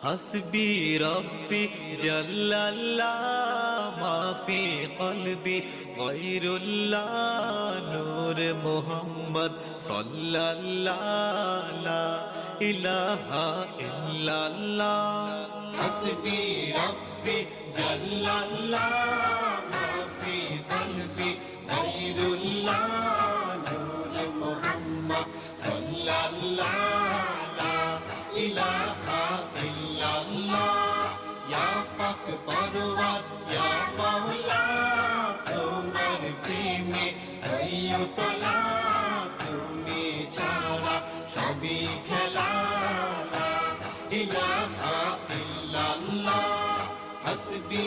حسبي ربي جل الله ما في قلبي غير الله نور محمد صلى الله لا إله إلا الله حسبي ربي جل الله ما في قلبي غير الله نور محمد صلى الله لا إله إلا الله يا পাক পরওয়ার يا মাওলা তোমার প্রেমে হইতলা তুমি ছাড়া সবই খেলা লা ইলাহা ইল্লাল্লাহ হাসবি